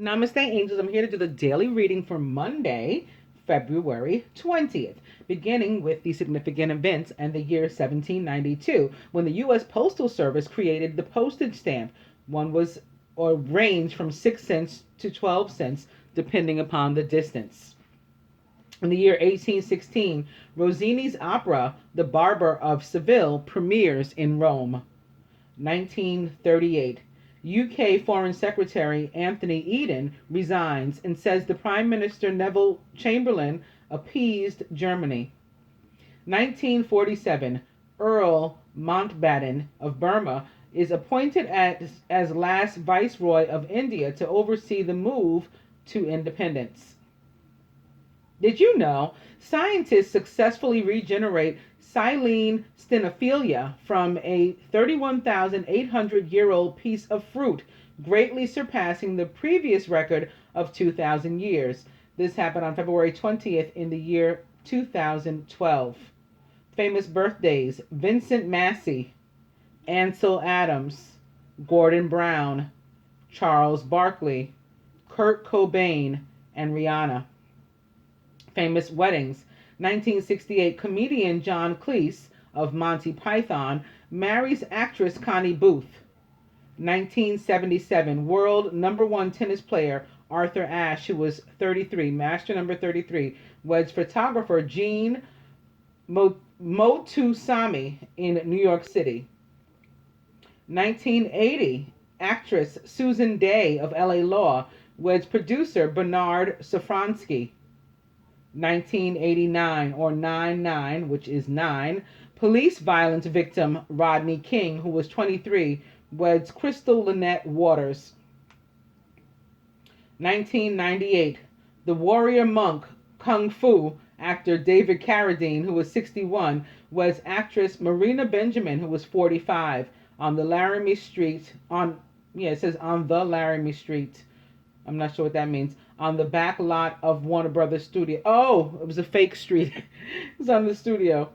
Namaste, angels. I'm here to do the daily reading for Monday, February 20th, beginning with the significant events and the year 1792, when the U.S. Postal Service created the postage stamp. One was or ranged from 6 cents to 12 cents, depending upon the distance. In the year 1816, Rossini's opera, The Barber of Seville, premieres in Rome. 1938. UK Foreign Secretary Anthony Eden resigns and says the Prime Minister Neville Chamberlain appeased Germany. 1947. Earl Mountbatten of Burma is appointed as last Viceroy of India to oversee the move to independence. Did you know scientists successfully regenerate Silene stenophilia from a 31,800-year-old piece of fruit, greatly surpassing the previous record of 2,000 years? This happened on February 20th in the year 2012. Famous birthdays: Vincent Massey, Ansel Adams, Gordon Brown, Charles Barkley, Kurt Cobain, and Rihanna. Famous weddings: 1968, comedian John Cleese of Monty Python marries actress Connie Booth. 1977, world number one tennis player Arthur Ashe, who was 33, master number 33, weds photographer Jean Motusami in New York City. 1980, actress Susan Day of LA Law weds producer Bernard Safransky. 1989, or 9/9, which is 9, police violence victim Rodney King, who was 23, weds Crystal Lynette Waters. 1998, the warrior monk Kung Fu actor David Carradine, who was 61, weds actress Marina Benjamin, who was 45, on the Laramie Street, it says on the Laramie Street. I'm not sure what that means. On the back lot of Warner Brothers studio. Oh, it was a fake street. It was on the studio.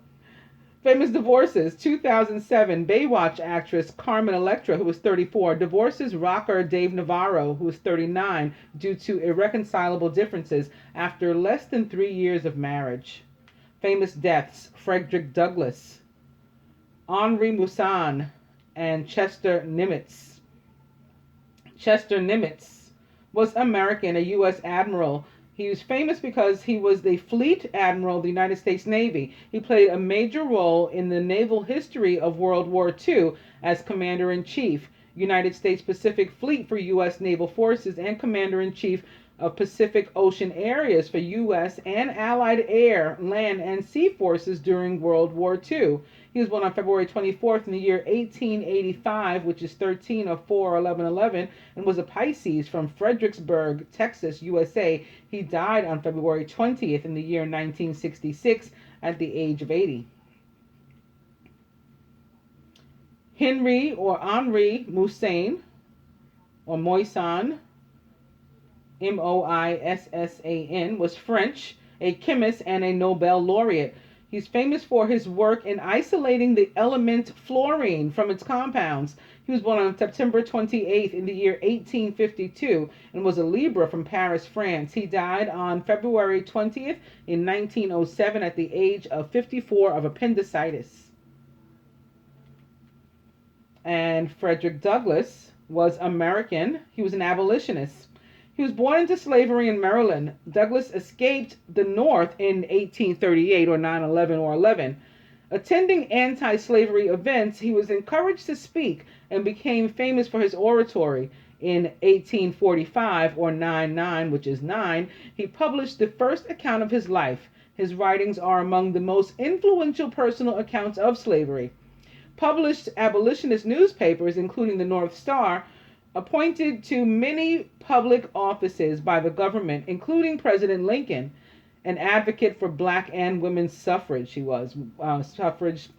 Famous divorces. 2007, Baywatch actress Carmen Electra, who was 34, divorces rocker Dave Navarro, who was 39, due to irreconcilable differences after less than 3 years of marriage. Famous deaths: Frederick Douglass, Henri Mousson, and Chester Nimitz. Chester Nimitz was American, a U.S. admiral. He was famous because he was the fleet admiral of the United States Navy. He played a major role in the naval history of World War II as Commander-in-Chief, United States Pacific Fleet for U.S. Naval Forces, and Commander-in-Chief of Pacific Ocean areas for U.S. and Allied air, land, and sea forces during World War II. He was born on February 24th in the year 1885, which is 13 of 4 1111, and was a Pisces from Fredericksburg, Texas, USA. He died on February 20th in the year 1966 at the age of 80. Henry Moissan, or Moissan, Moissan, was French, a chemist and a Nobel laureate. He's famous for his work in isolating the element fluorine from its compounds. He was born on September 28th in the year 1852 and was a Libra from Paris, France. He died on February 20th in 1907 at the age of 54 of appendicitis. And Frederick Douglass was American. He was an abolitionist. He was born into slavery in Maryland. Douglass escaped the North in 1838, or 9/11 or 11. Attending anti-slavery events, he was encouraged to speak and became famous for his oratory. In 1845, or 9/9, which is 9, he published the first account of his life. His writings are among the most influential personal accounts of slavery. Published abolitionist newspapers, including the North Star, appointed to many public offices by the government, including President Lincoln. An advocate for black and women's suffrage, he was. Suffrage,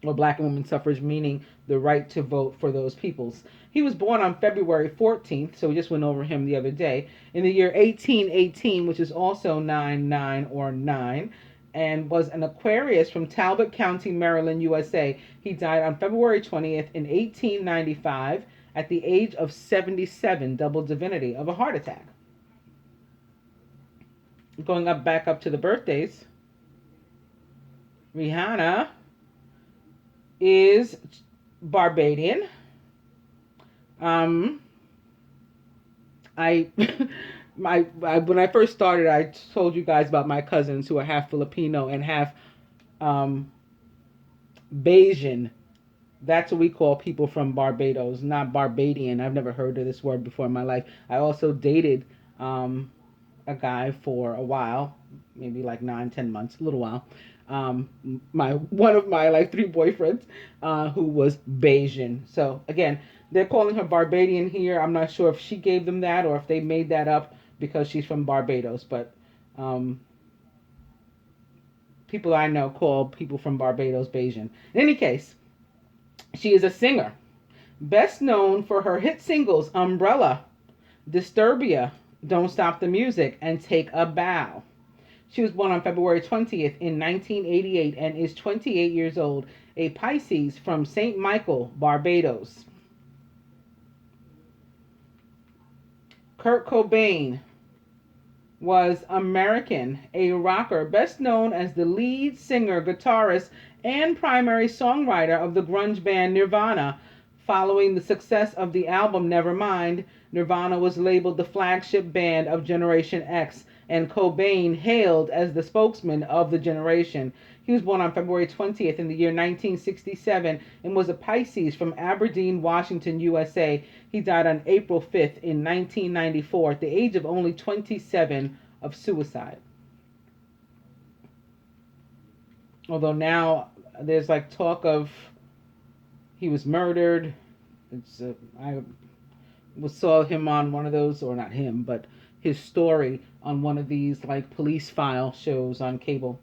or black and women's suffrage, meaning the right to vote for those peoples. He was born on February 14th, so we just went over him the other day, in the year 1818, which is also 9/9 or 9, and was an Aquarius from Talbot County, Maryland, USA. He died on February 20th in 1895 at the age of 77, double divinity of a heart attack. Going back up to the birthdays, Rihanna is Barbadian. I when I first started, I told you guys about my cousins who are half Filipino and half Bayesian. That's what we call people from Barbados, not Barbadian. I've never heard of this word before in my life. I also dated a guy for a while, maybe like 9-10 months, a little while. One of my like 3 boyfriends who was Bayesian. So again, they're calling her Barbadian here. I'm not sure if she gave them that or if they made that up because she's from Barbados. But people I know call people from Barbados Bayesian. In any case, she is a singer, best known for her hit singles Umbrella, Disturbia, Don't Stop the Music, and Take a Bow. She was born on February 20th in 1988 and is 28 years old, a Pisces from St. Michael, Barbados. Kurt Cobain was American, a rocker, best known as the lead singer, guitarist, and primary songwriter of the grunge band Nirvana. Following the success of the album Nevermind, Nirvana was labeled the flagship band of Generation X, and Cobain hailed as the spokesman of the generation. He was born on February 20th in the year 1967 and was a Pisces from Aberdeen, Washington, USA. He died on April 5th in 1994 at the age of only 27 of suicide. Although now there's like talk of he was murdered. I saw him on one of those, or not him, but his story on one of these like police file shows on cable.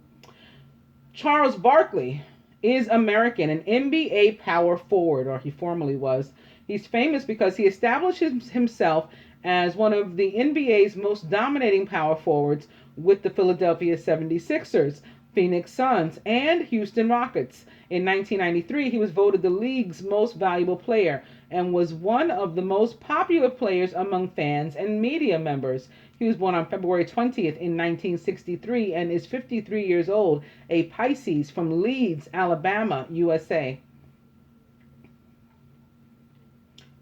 Charles Barkley is American, an NBA power forward, or he formerly was. He's famous because he established himself as one of the NBA's most dominating power forwards with the Philadelphia 76ers, Phoenix Suns, and Houston Rockets. In 1993, he was voted the league's most valuable player and was one of the most popular players among fans and media members. He was born on February 20th in 1963 and is 53 years old, a Pisces from Leeds, Alabama, USA.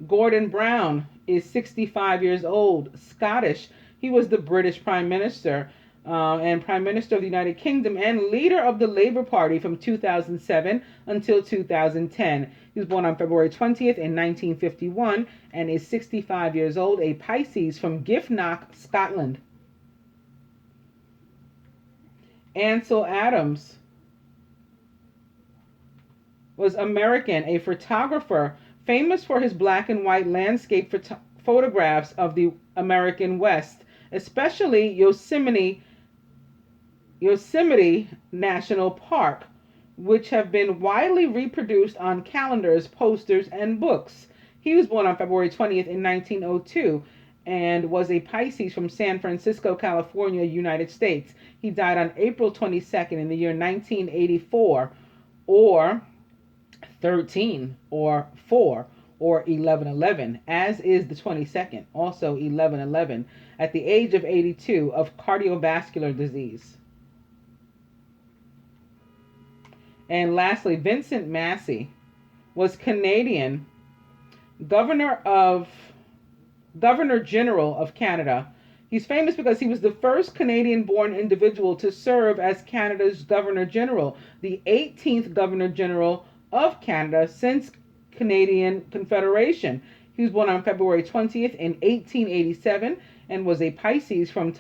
Gordon Brown is 65 years old, Scottish. He was the British Prime Minister and Prime Minister of the United Kingdom and leader of the Labour Party from 2007 until 2010. He was born on February 20th in 1951 and is 65 years old, a Pisces from Giffnock, Scotland. Ansel Adams was American, a photographer famous for his black and white landscape photographs of the American West, especially Yosemite National Park, which have been widely reproduced on calendars, posters, and books. He was born on February 20th in 1902 and was a Pisces from San Francisco, California, United States. He died on April 22nd in the year 1984, or 13, or 4, or 1111, as is the 22nd, also 1111, at the age of 82 of cardiovascular disease. And lastly, Vincent Massey was Canadian, Governor General of Canada. He's famous because he was the first Canadian-born individual to serve as Canada's Governor General, the 18th Governor General of Canada since Canadian Confederation. He was born on February 20th in 1887 and was a Pisces from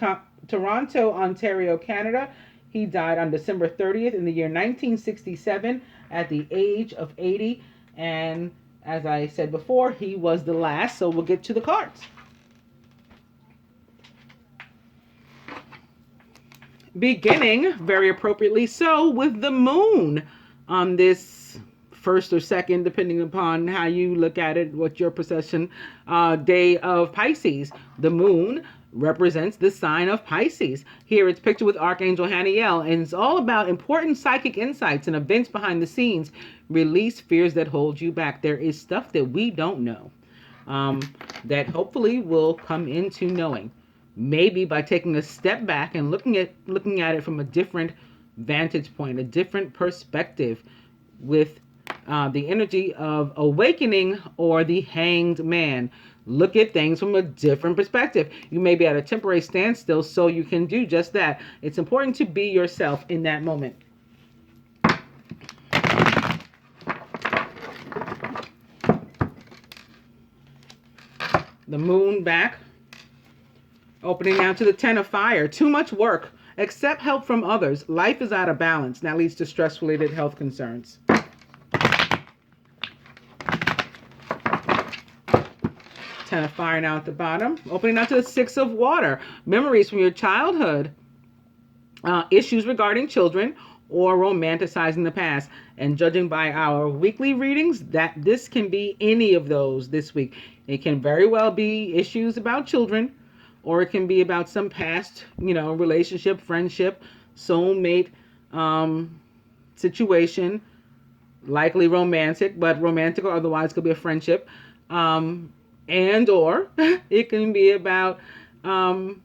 Toronto, Ontario, Canada. He died on December 30th in the year 1967 at the age of 80. And as I said before, he was the last, so we'll get to the cards. Beginning, very appropriately so, with the moon on this first or second, depending upon how you look at it, what your procession day of Pisces. The moon represents the sign of Pisces. Here it's pictured with Archangel Haniel, and it's all about important psychic insights and events behind the scenes. Release fears that hold you back. There is stuff that we don't know. that hopefully will come into knowing. Maybe by taking a step back and looking at it from a different vantage point, a different perspective, with the energy of awakening or the hanged man. Look at things from a different perspective. You may be at a temporary standstill, so you can do just that. It's important to be yourself in that moment. The moon back. Opening now to the Ten of Fire. Too much work. Accept help from others. Life is out of balance. That leads to stress-related health concerns. Ten of Fire now at the bottom. Opening now to the Six of Water. Memories from your childhood. Issues regarding children or romanticizing the past. And judging by our weekly readings, that this can be any of those this week. It can very well be issues about children, or it can be about some past, relationship, friendship, soulmate situation, likely romantic, but romantic or otherwise could be a friendship. And or it can be about, our,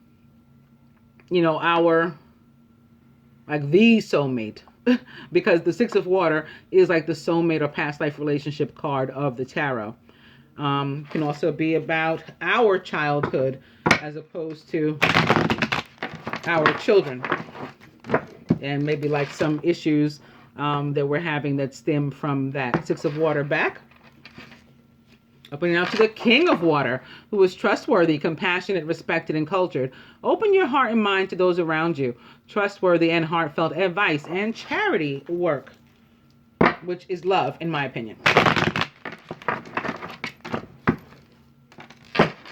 like the soulmate. Because the Six of Water is like the soulmate or past life relationship card of the tarot. Can also be about our childhood as opposed to our children. And maybe like some issues that we're having that stem from that. Six of Water back. Opening out to the King of Water, who is trustworthy, compassionate, respected, and cultured. Open your heart and mind to those around you. Trustworthy and heartfelt advice and charity work, which is love, in my opinion.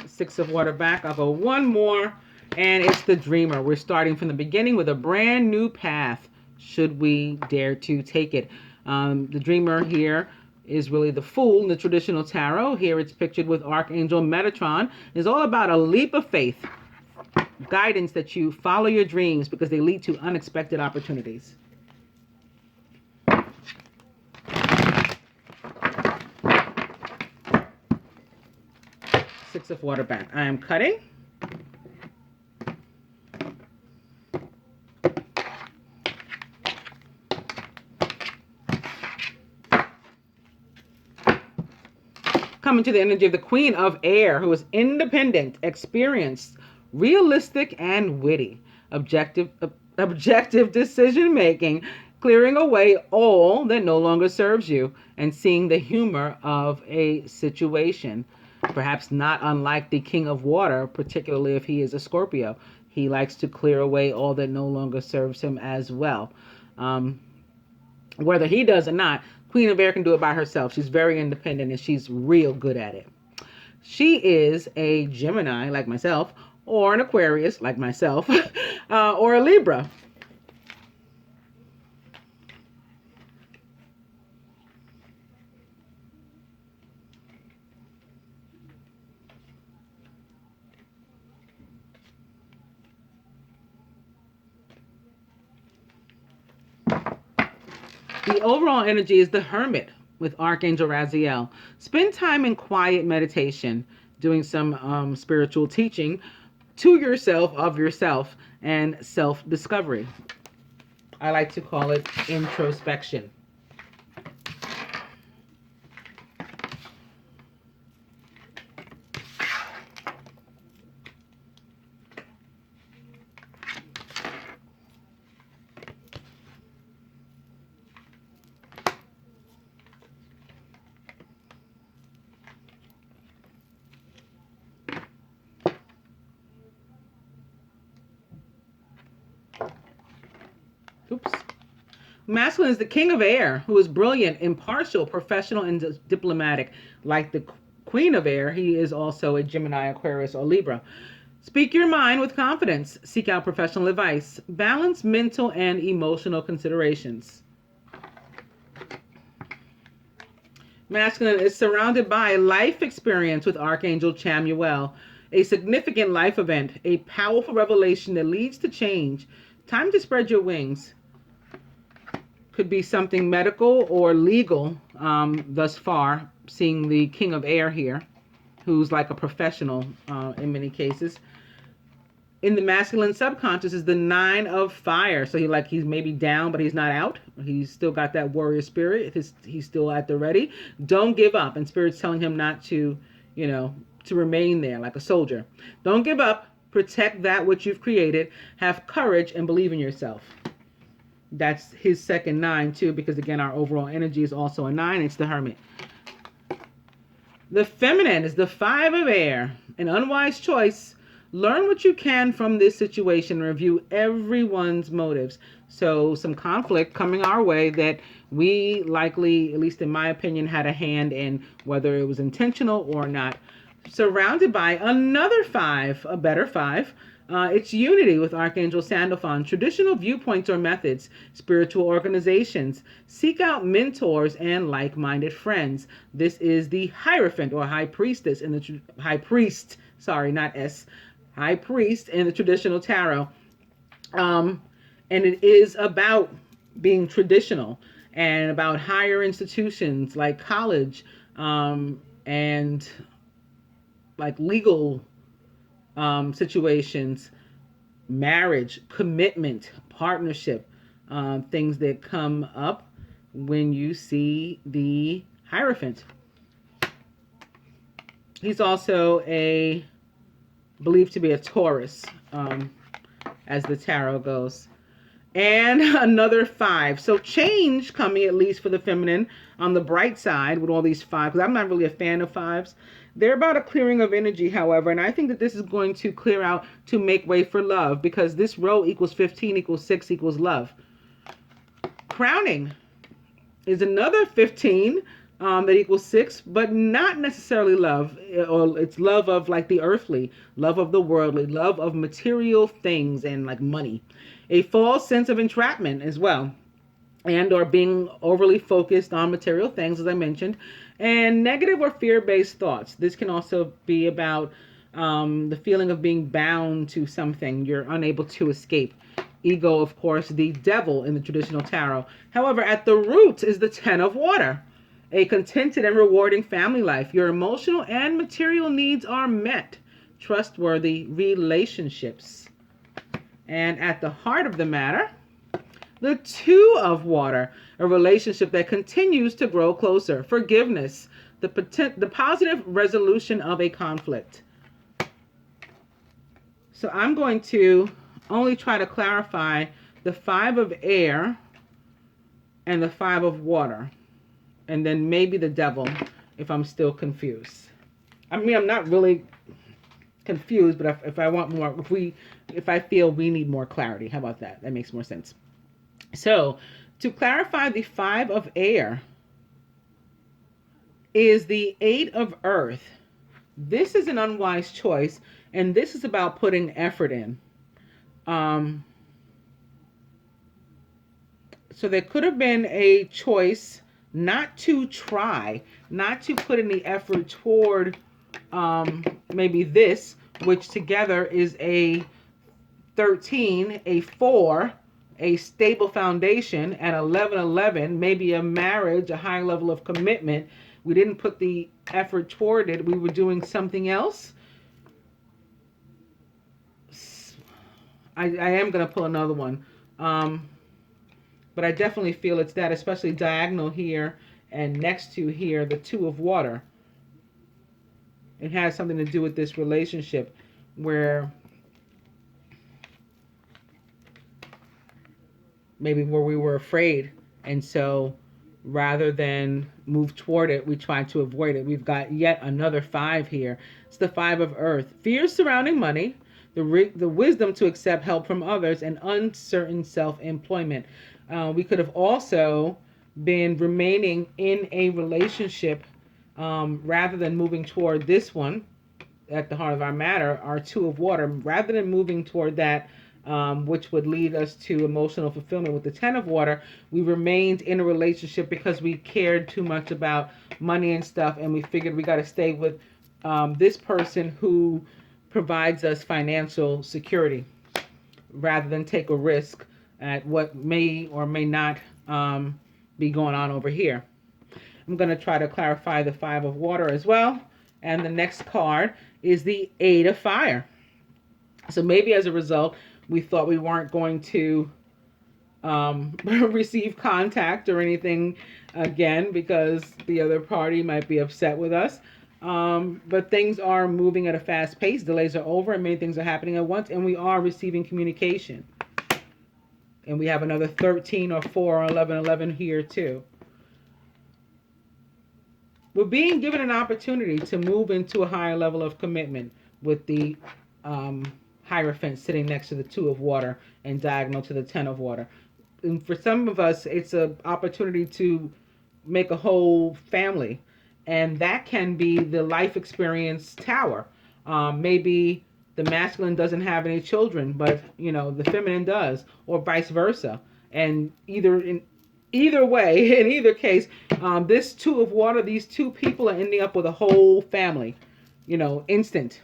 Six of Water back. I'll go one more, and it's the Dreamer. We're starting from the beginning with a brand new path, should we dare to take it. The Dreamer here is really the Fool in the traditional tarot. Here it's pictured with Archangel Metatron. It's all about a leap of faith, guidance that you follow your dreams because they lead to unexpected opportunities. Six of Water back. I am cutting. Coming to the energy of the Queen of Air, who is independent, experienced, realistic, and witty. Objective decision making, clearing away all that no longer serves you, and seeing the humor of a situation. Perhaps not unlike the King of Water, particularly if he is a Scorpio. He likes to clear away all that no longer serves him as well. Whether he does or not, Queen of Air can do it by herself. She's very independent and she's real good at it. She is a Gemini, like myself, or an Aquarius, like myself, or a Libra. The overall energy is the Hermit with Archangel Raziel. Spend time in quiet meditation, doing some spiritual teaching to yourself, of yourself, and self-discovery. I like to call it introspection. Oops. Masculine is the King of Air, who is brilliant, impartial, professional, and diplomatic. Like the Queen of Air, he is also a Gemini, Aquarius, or Libra. Speak your mind with confidence. Seek out professional advice. Balance mental and emotional considerations. Masculine is surrounded by life experience with Archangel Chamuel. A significant life event, a powerful revelation that leads to change. Time to spread your wings. Could be something medical or legal thus far, seeing the King of Air here. who's like a professional in many cases. In the masculine subconscious is the 9 of fire. So he's maybe down, but he's not out. He's still got that warrior spirit. He's still at the ready. Don't give up. And Spirit's telling him not to, to remain there like a soldier. Don't give up. Protect that which you've created. Have courage and believe in yourself. That's his second 9 too, because again, our overall energy is also a 9. It's the Hermit. The feminine is the 5 of air. An unwise choice. Learn what you can from this situation. Review everyone's motives. So some conflict coming our way that we likely, at least in my opinion, had a hand in, whether it was intentional or not. Surrounded by another 5, a better 5. It's unity with Archangel Sandalphon. Traditional viewpoints or methods. Spiritual organizations. Seek out mentors and like-minded friends. This is the Hierophant or High Priestess in the High Priest. Sorry, not S. High Priest in the traditional tarot. And it is about being traditional and about higher institutions like college and like legal situations, marriage, commitment, partnership, things that come up when you see the Hierophant. He's also believed to be a Taurus, as the tarot goes. And another 5. So change coming, at least for the feminine, on the bright side with all these 5, because I'm not really a fan of 5s. They're about a clearing of energy, however, and I think that this is going to clear out to make way for love, because this row equals 15 equals 6 equals love. Crowning is another 15 that equals 6, but not necessarily love. Or it's love of like the earthly, love of the worldly, love of material things and like money. A false sense of entrapment as well, and or being overly focused on material things, as I mentioned, and negative or fear-based thoughts. This can also be about the feeling of being bound to something you're unable to escape. Ego, of course, the devil in the traditional tarot. However, at the root is the 10 of water. A contented and rewarding family life. Your emotional and material needs are met. Trustworthy relationships. And at the heart of the matter, the 2 of water. A relationship that continues to grow closer. Forgiveness. The positive resolution of a conflict. So I'm going to only try to clarify the 5 of air and the 5 of water. And then maybe the devil if I'm still confused. I mean, I'm not really confused, but if I want more, if I feel we need more clarity, how about that? That makes more sense. So to clarify, the 5 of air is the 8 of earth. This is an unwise choice, and this is about putting effort in. So there could have been a choice not to try, not to put any effort toward maybe this, which together is a 13, a 4, a stable foundation, and 11, maybe a marriage, a high level of commitment. We didn't put the effort toward it. We were doing something else. I am going to pull another one. But I definitely feel it's that, especially diagonal here and next to here, the 2 of water. It has something to do with this relationship where maybe where we were afraid. And so rather than move toward it, we tried to avoid it. We've got yet another 5 here. It's the 5 of earth. Fears surrounding money, the wisdom to accept help from others, and uncertain self-employment. We could have also been remaining in a relationship rather than moving toward this one at the heart of our matter, our 2 of water, rather than moving toward that, which would lead us to emotional fulfillment with the 10 of water. We remained in a relationship because we cared too much about money and stuff, and we figured we got to stay with this person who provides us financial security rather than take a risk at what may or may not be going on over here. I'm going to try to clarify the 5 of water as well. And the next card is the Eight of Fire. So maybe as a result, we thought we weren't going to receive contact or anything again because the other party might be upset with us. But things are moving at a fast pace. Delays are over and many things are happening at once, and we are receiving communication. And we have another 13 or 4 or 11 here too. We're being given an opportunity to move into a higher level of commitment with the Hierophant sitting next to the 2 of water and diagonal to the 10 of water. And for some of us, it's an opportunity to make a whole family. And that can be the life experience tower. Maybe the masculine doesn't have any children, but the feminine does, or vice versa. And either way, in either case, this 2 of water, these 2 people are ending up with a whole family, instant.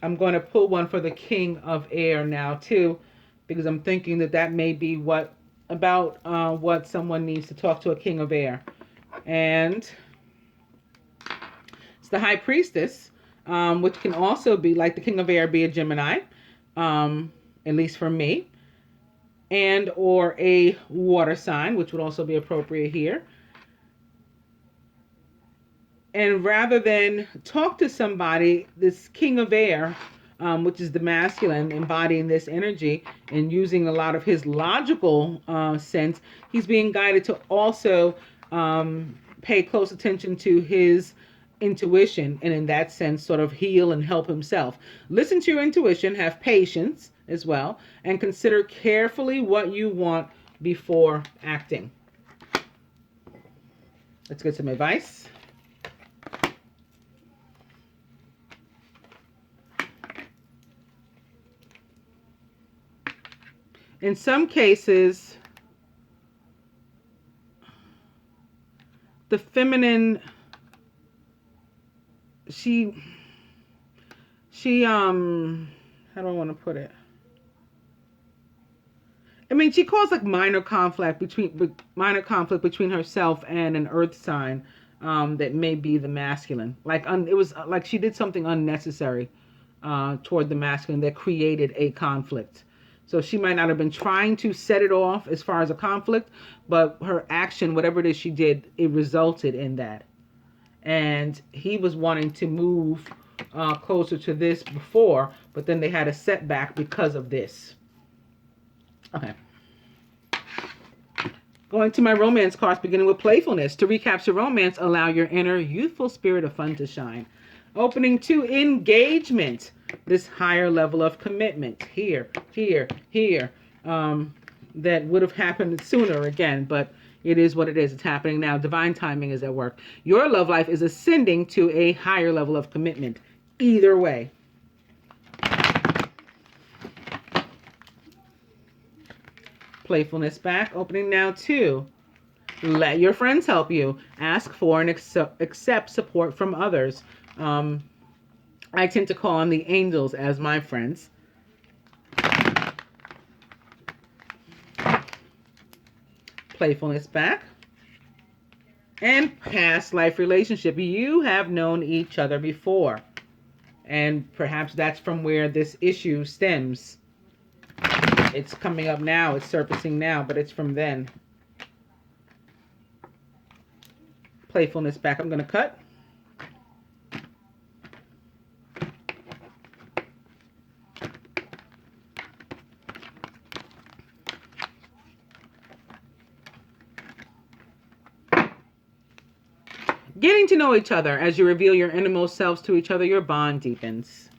I'm going to pull one for the King of Air now too, because I'm thinking that may be what someone needs to talk to a King of Air. And it's the High Priestess, which can also be, like the King of Air, be a Gemini, at least for me, and or a water sign, which would also be appropriate here. And rather than talk to somebody, this King of Air, which is the masculine, embodying this energy and using a lot of his logical sense, he's being guided to also pay close attention to his intuition, and in that sense sort of heal and help himself. Listen to your intuition, have patience as well, and consider carefully what you want before acting. Let's get some advice. In some cases, the feminine, she how do I want to put it? I mean, she caused like minor conflict between herself and an earth sign that may be the masculine. It was like she did something unnecessary toward the masculine that created a conflict. So she might not have been trying to set it off as far as a conflict, but her action, whatever it is she did, it resulted in that. And he was wanting to move closer to this before, but then they had a setback because of this. Okay. Going to my romance cards, beginning with playfulness. To recapture romance, allow your inner youthful spirit of fun to shine. Opening 2, engagement. This higher level of commitment here, that would have happened sooner again, but it is what it is. It's happening now. Divine timing is at work. Your love life is ascending to a higher level of commitment. Either way. Playfulness back. Opening now 2. Let your friends help you. Ask for and accept support from others. I tend to call on the angels as my friends. Playfulness back. And past life relationship. You have known each other before. And perhaps that's from where this issue stems. It's coming up now. It's surfacing now, but it's from then. Playfulness back. I'm going to cut. Getting to know each other. As you reveal your innermost selves to each other, your bond deepens.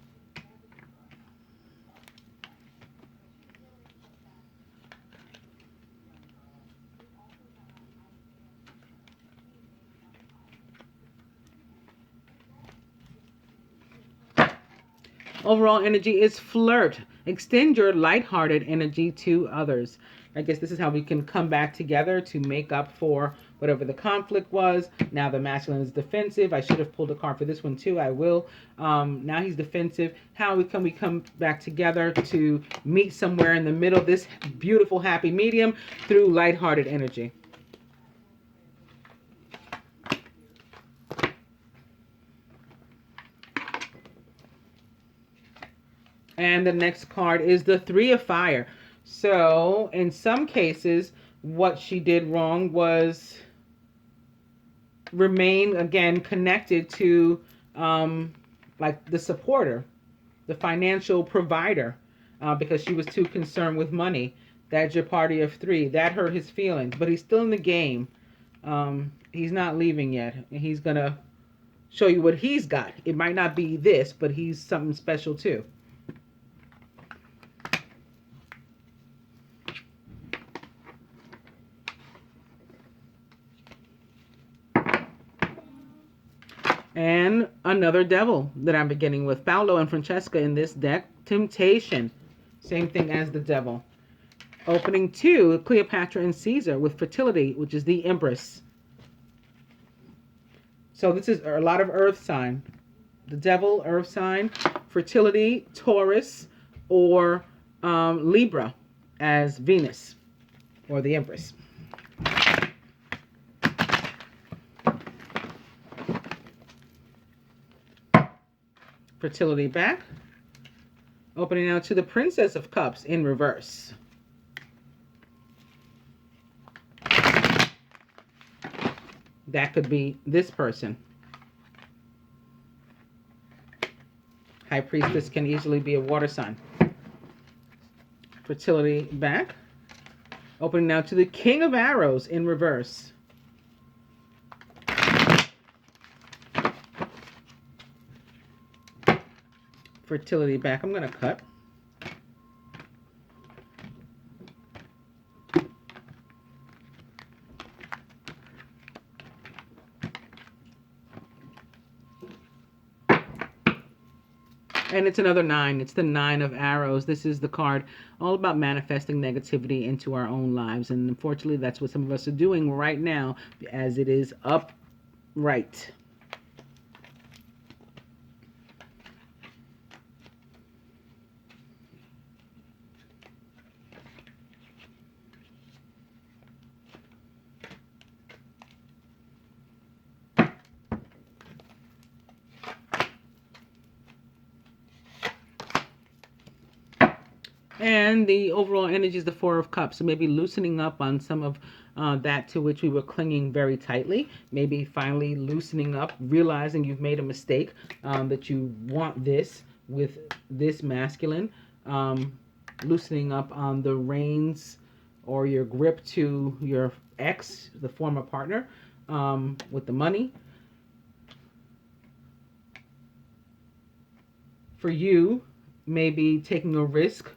Overall energy is flirt. Extend your lighthearted energy to others. I guess this is how we can come back together to make up for whatever the conflict was. Now the masculine is defensive. I should have pulled a card for this one too. I will. Now he's defensive. How can we come back together to meet somewhere in the middle, this beautiful happy medium, through lighthearted energy? And the next card is the Three of Fire. So in some cases, what she did wrong was remain, again, connected to like the supporter, the financial provider, because she was too concerned with money. That's your party of three. That hurt his feelings, but he's still in the game. He's not leaving yet. He's going to show you what he's got. It might not be this, but he's something special too. And another devil that I'm beginning with. Paolo and Francesca in this deck. Temptation. Same thing as the devil. Opening 2, Cleopatra and Caesar with fertility, which is the Empress. So this is a lot of earth sign. The devil, earth sign. Fertility, Taurus, or Libra as Venus, or the Empress. Fertility back. Opening now to the Princess of Cups in reverse. That could be this person. High Priestess can easily be a water sign. Fertility back. Opening now to the King of Arrows in reverse. Fertility back. I'm going to cut. And it's another 9. It's the 9 of Arrows. This is the card all about manifesting negativity into our own lives. And unfortunately, that's what some of us are doing right now, as it is upright. And the overall energy is the Four of Cups. So maybe loosening up on some of that to which we were clinging very tightly. Maybe finally loosening up, realizing you've made a mistake, that you want this with this masculine. Loosening up on the reins or your grip to your ex, the former partner, with the money. For you, maybe taking a risk.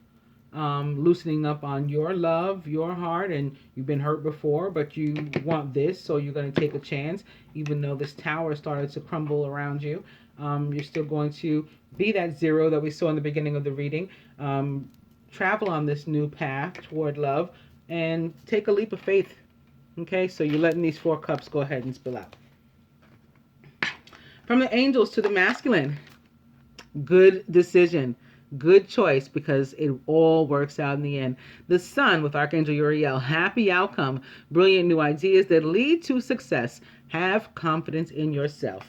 Loosening up on your love, your heart, and you've been hurt before, but you want this, so you're going to take a chance. Even though this tower started to crumble around you, you're still going to be that 0 that we saw in the beginning of the reading. Travel on this new path toward love and take a leap of faith. Okay, so you're letting these 4 cups go ahead and spill out. From the angels to the masculine, good decision. Good choice, because it all works out in the end. The Sun with Archangel Uriel. Happy outcome. Brilliant new ideas that lead to success. Have confidence in yourself.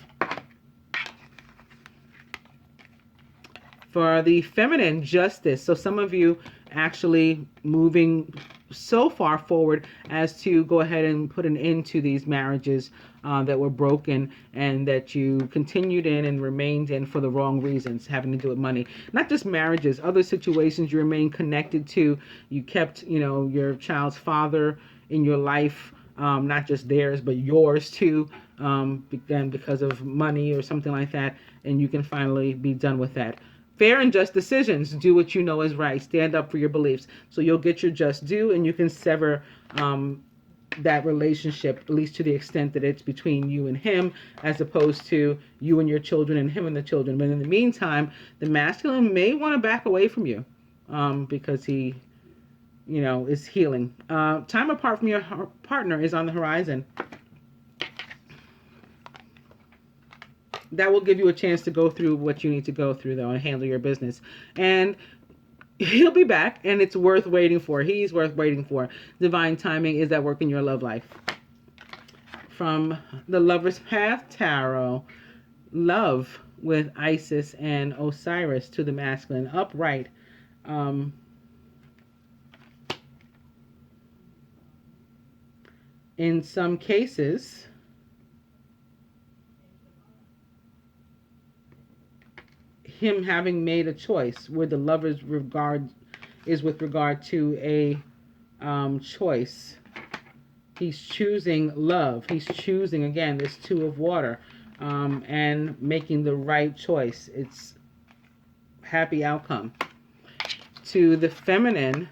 For the feminine, Justice. So some of you actually moving so far forward as to go ahead and put an end to these marriages that were broken and that you continued in and remained in for the wrong reasons, having to do with money. Not just marriages, other situations you remain connected to. You kept, your child's father in your life, not just theirs, but yours too, again, because of money or something like that, and you can finally be done with that. Fair and just decisions. Do what you know is right. Stand up for your beliefs. So you'll get your just due, and you can sever that relationship, at least to the extent that it's between you and him, as opposed to you and your children and him and the children. But in the meantime, the masculine may want to back away from you because he, is healing. Time apart from your partner is on the horizon. That will give you a chance to go through what you need to go through, though, and handle your business. And he'll be back, and it's worth waiting for. He's worth waiting for. Divine timing is at work in your love life. From the Lover's Path Tarot, love with Isis and Osiris to the masculine. Upright. In some cases, him having made a choice, where the lover's regard is with regard to a choice. He's choosing love. He's choosing, again, this two of water, and making the right choice. It's happy outcome. To the feminine,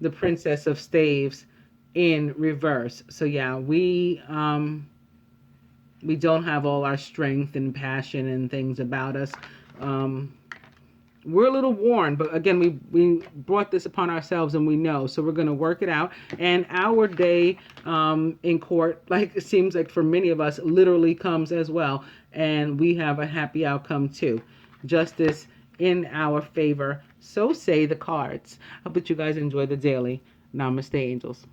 the Princess of Staves in reverse. So yeah, we don't have all our strength and passion and things about us. We're a little worn, but again, we brought this upon ourselves, and we know, so we're going to work it out. And our day in court, like it seems like for many of us, literally comes as well, and we have a happy outcome too. Justice in our favor, so say the cards. I hope that you guys enjoy the daily. Namaste, angels.